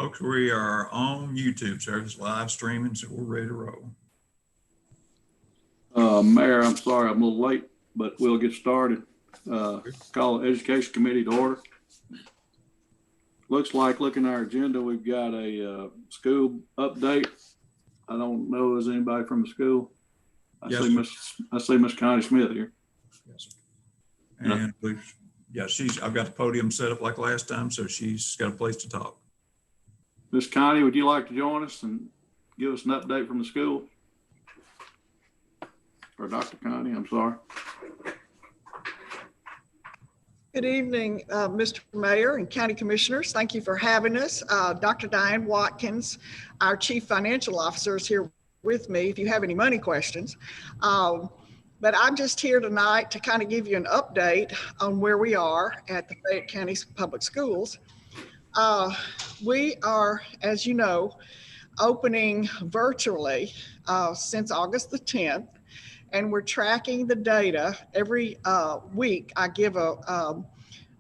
Folks, we are on YouTube service, live streaming, so we're ready to roll. Mayor, I'm sorry I'm a little late, but we'll get started. Call the Education Committee to order. Looks like, looking at our agenda, we've got a school update. I don't know, is anybody from the school? I see Miss Connie Smith here. Yes, sir. And I've got the podium set up like last time, so she's got a place to talk. Miss Connie, would you like to join us and give us an update from the school? Or Dr. Connie, I'm sorry. Good evening, Mr. Mayor and County Commissioners. Thank you for having us. Dr. Diane Watkins, our Chief Financial Officer, is here with me if you have any money questions. But I'm just here tonight to kind of give you an update on where we are at the Fayette County Public Schools. We are, as you know, opening virtually since August the 10th, and we're tracking the data. Every week I give a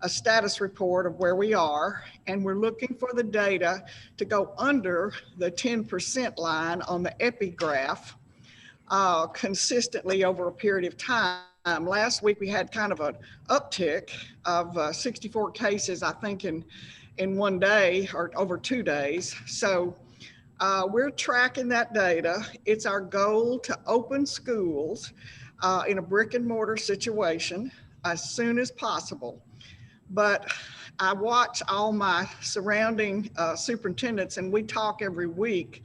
status report of where we are, and we're looking for the data to go under the 10% line on the EPI graph consistently over a period of time. Last week we had kind of an uptick of 64 cases, I think, in one day or over 2 days. So we're tracking that data. It's our goal to open schools in a brick and mortar situation as soon as possible. But I watch all my surrounding superintendents, and we talk every week.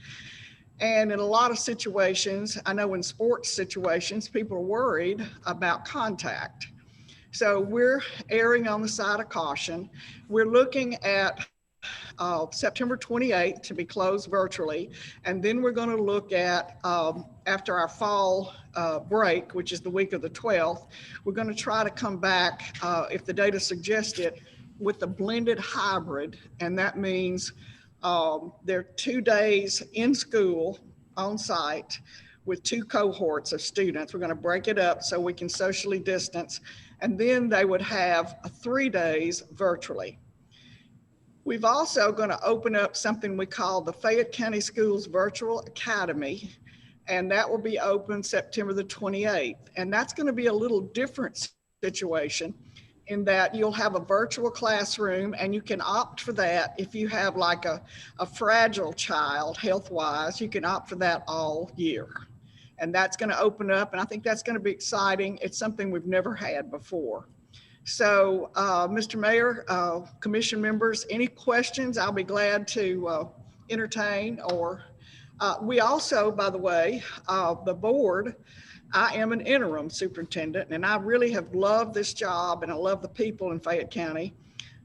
And in a lot of situations, I know in sports situations, people are worried about contact. So we're erring on the side of caution. We're looking at September 28th to be closed virtually. And then we're going to look at, after our fall break, which is the week of the 12th, we're going to try to come back, if the data suggests it, with the blended hybrid. And that means they're 2 days in school on site with 2 cohorts of students. We're going to break it up so we can socially distance. And then they would have 3 days virtually. We've also going to open up something we call the Fayette County Schools Virtual Academy, and that will be open September the 28th. And that's going to be a little different situation in that you'll have a virtual classroom, and you can opt for that. If you have like a fragile child health-wise, you can opt for that all year. And that's going to open up, and I think that's going to be exciting. It's something we've never had before. So, Mr. Mayor, commission members, any questions, I'll be glad to entertain. Or we also, by the way, the board, I am an interim superintendent, and I really have loved this job, and I love the people in Fayette County,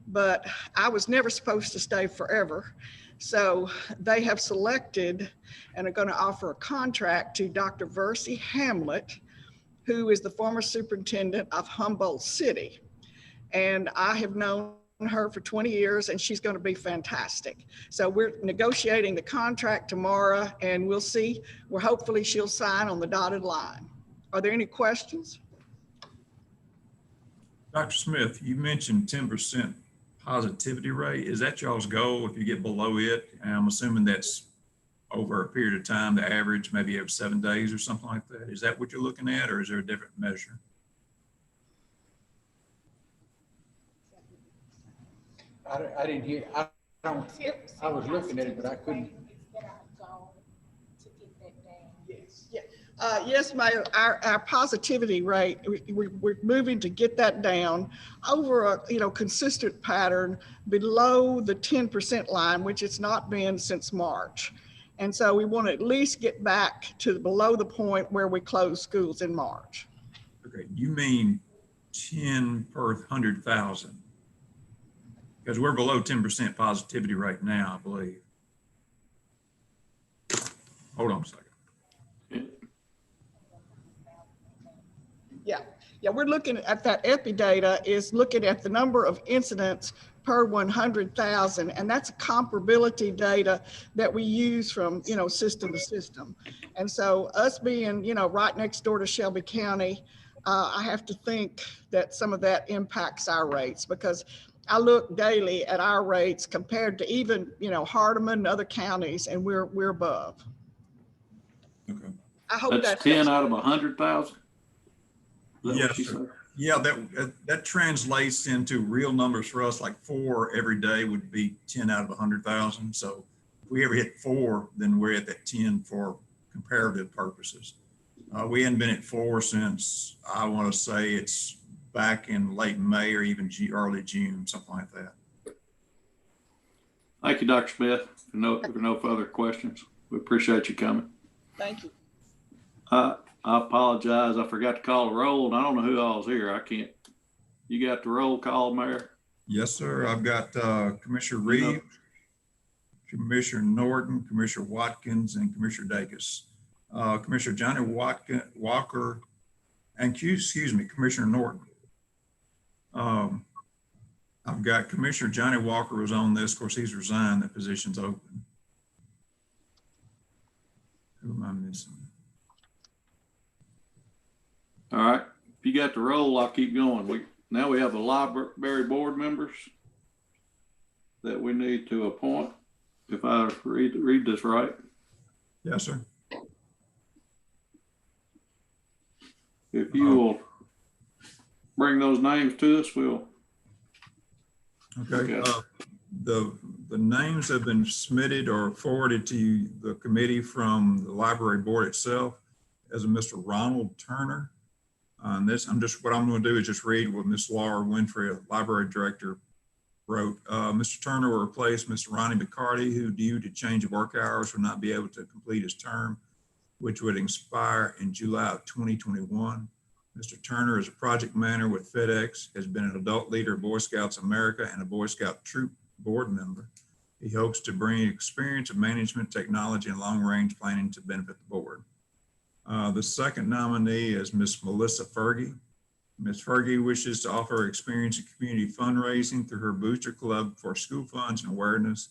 but I was never supposed to stay forever. So they have selected and are going to offer a contract to Dr. Versi Hamlet, who is the former superintendent of Humboldt City. And I have known her for 20 years, and she's going to be fantastic. So we're negotiating the contract tomorrow, and we'll see. Well, hopefully she'll sign on the dotted line. Are there any questions? Dr. Smith, you mentioned 10% positivity rate. Is that y'all's goal if you get below it? And I'm assuming that's over a period of time, the average, maybe every 7 days or something like that. Is that what you're looking at, or is there a different measure? I didn't hear. I was looking at it, but I couldn't. Yes, Mayor, our positivity rate, we're moving to get that down over a consistent pattern below the 10% line, which it's not been since March. And so we want to at least get back to below the point where we close schools in March. Okay, you mean 10 per 100,000? Because we're below 10% positivity rate now, I believe. Hold on a second. Yeah, we're looking at that EPI data is looking at the number of incidents per 100,000, and that's comparability data that we use from system to system. And so us being right next door to Shelby County, I have to think that some of that impacts our rates, because I look daily at our rates compared to even, Hardeman and other counties, and we're above. Okay. I hope That's that's 10 out of 100,000? Yes, sir. Yeah, that translates into real numbers for us, like 4 every day would be 10 out of 100,000. So if we ever hit 4, then we're at that 10 for comparative purposes. We hadn't been at 4 since, I want to say it's back in late May or even early June, something like that. Thank you, Dr. Smith. If there are no further questions, we appreciate you coming. Thank you. I apologize. I forgot to call a roll, and I don't know who all's here. I can't. You got the roll call, Mayor? Yes, sir. I've got Commissioner Reeves, Commissioner Norton, Commissioner Watkins, and Commissioner Dacus. Commissioner Johnny Walker, and excuse me, Commissioner Norton. I've got Commissioner Johnny Walker was on this. Of course, he's resigned. The position's open. Who am I missing? All right. If you got the roll, I'll keep going. Now we have the library board members that we need to appoint. If I read this right. Yes, sir. If you will bring those names to us, we'll. Okay. The names have been submitted or forwarded to the committee from the library board itself as a Mr. Ronald Turner. What I'm going to do is just read what Ms. Laura Winfrey, library director, wrote. Mr. Turner will replace Mr. Ronnie McCarty, who due to change of work hours will not be able to complete his term, which would expire in July of 2021. Mr. Turner is a project manager with FedEx, has been an adult leader of Boy Scouts America and a Boy Scout troop board member. He hopes to bring experience of management, technology, and long-range planning to benefit the board. The second nominee is Ms. Melissa Fergie. Ms. Fergie wishes to offer her experience in community fundraising through her Booster Club for school funds and awareness.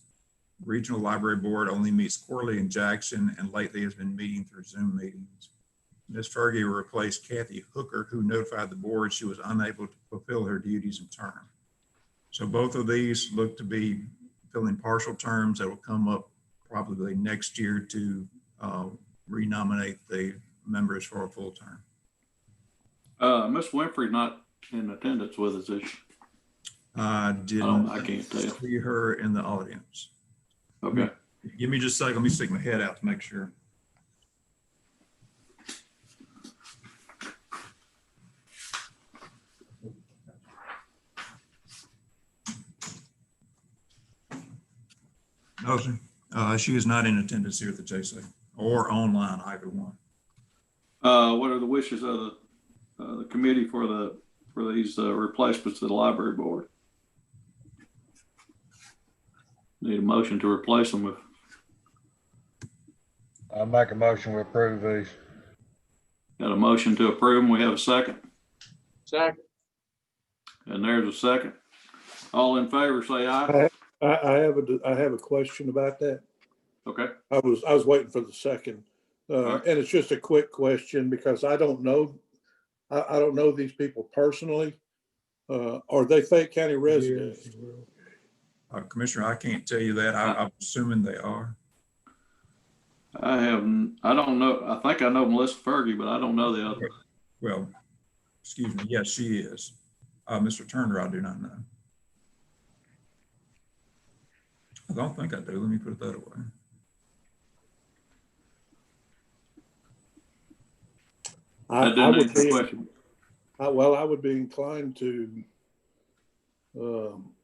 The Regional Library Board only meets quarterly in Jackson and lately has been meeting through Zoom meetings. Ms. Fergie will replace Kathy Hooker, who notified the board she was unable to fulfill her duties in term. So both of these look to be filling partial terms that will come up probably next year to renominate the members for a full term. Ms. Winfrey not in attendance with us, is she? I didn't I can't tell. see her in the audience. Okay. Give me just a second. Let me stick my head out to make sure. No, sir. She is not in attendance here at the JC or online, either one. What are the wishes of the committee for these replacements to the library board? Need a motion to replace them with. I make a motion to approve these. Got a motion to approve them. We have a second. Second. And there's a second. All in favor, say aye. I have a question about that. Okay. I was waiting for the second, Right. and it's just a quick question because I don't know these people personally. Are they Fayette County residents? Commissioner, I can't tell you that. I'm assuming they are. I don't know. I think I know Melissa Fergie, but I don't know the other. Well, excuse me. Yes, she is. Mr. Turner, I do not know. I don't think I do. Let me put it that way. I would be inclined to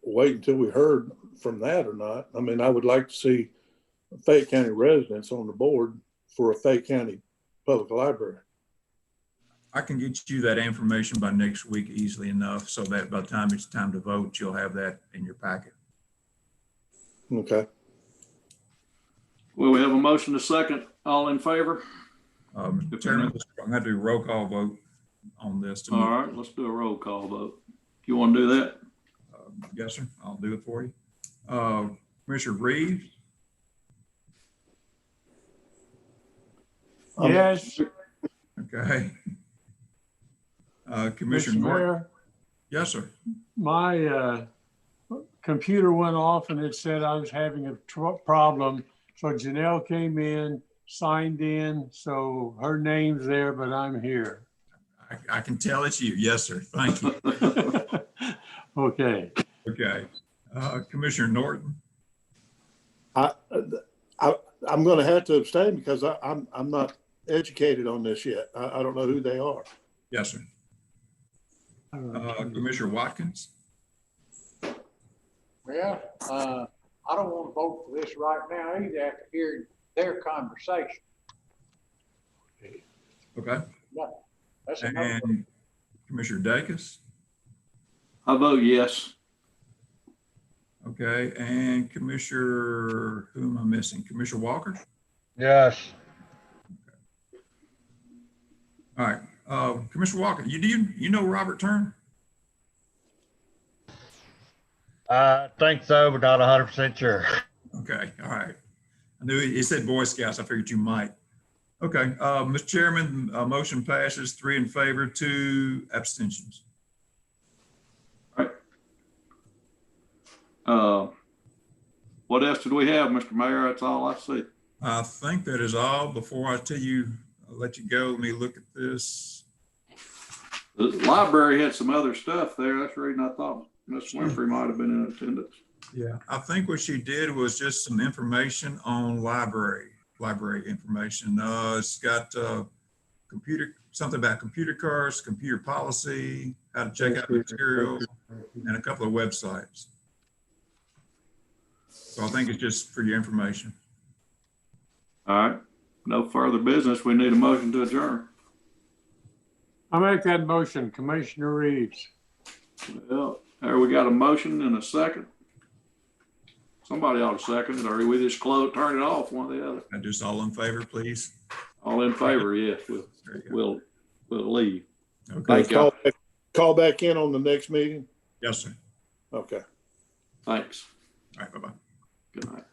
wait until we heard from that or not. I mean, I would like to see Fayette County residents on the board for a Fayette County public library. I can get you that information by next week easily enough so that by the time it's time to vote, you'll have that in your packet. Okay. Well, we have a motion to second. All in favor? Mr. Chairman, I'm going to do a roll call vote on this. All right, let's do a roll call vote. You want to do that? Yes, sir. I'll do it for you. Commissioner Reeves? Yes. Okay. Commissioner Mr. Norton? Mayor, Yes, sir. my computer went off and it said I was having a problem. So Janelle came in, signed in, so her name's there, but I'm here. I can tell it's you. Yes, sir. Thank you. Okay. Okay. Commissioner Norton? I'm gonna have to abstain because I'm not educated on this yet. I don't know who they are. Yes, sir. Commissioner Watkins? Well, I don't want to vote for this right now either after hearing their conversation. Okay. No, that's enough. And Commissioner Dacus? I vote yes. Okay. And Commissioner, who am I missing? Commissioner Walker? Yes. All right. Commissioner Walker, you know Robert Turner? I think so, but not 100% sure. Okay. All right. I knew he said Boy Scouts. I figured you might. Okay. Mr. Chairman, motion passes 3 in favor, 2 abstentions. What else did we have, Mr. Mayor? That's all I see. I think that is all. Before I tell you, I'll let you go. Let me look at this. The library had some other stuff there. That's the reason I thought Ms. Winfrey might have been in attendance. Yeah, I think what she did was just some information on library information. It's got something about computer cards, computer policy, how to check out materials, and a couple of websites. So I think it's just for your information. All right. No further business. We need a motion to adjourn. I make that motion, Commissioner Reeves. Well, there we got a motion and a second. Somebody ought to second it, or we just turn it off, one or the other. And just all in favor, please. All in favor, yes. There you go. We'll leave. Okay. Thank you. Call back in on the next meeting. Yes, sir. Okay. Thanks. All right. Bye-bye. Good night.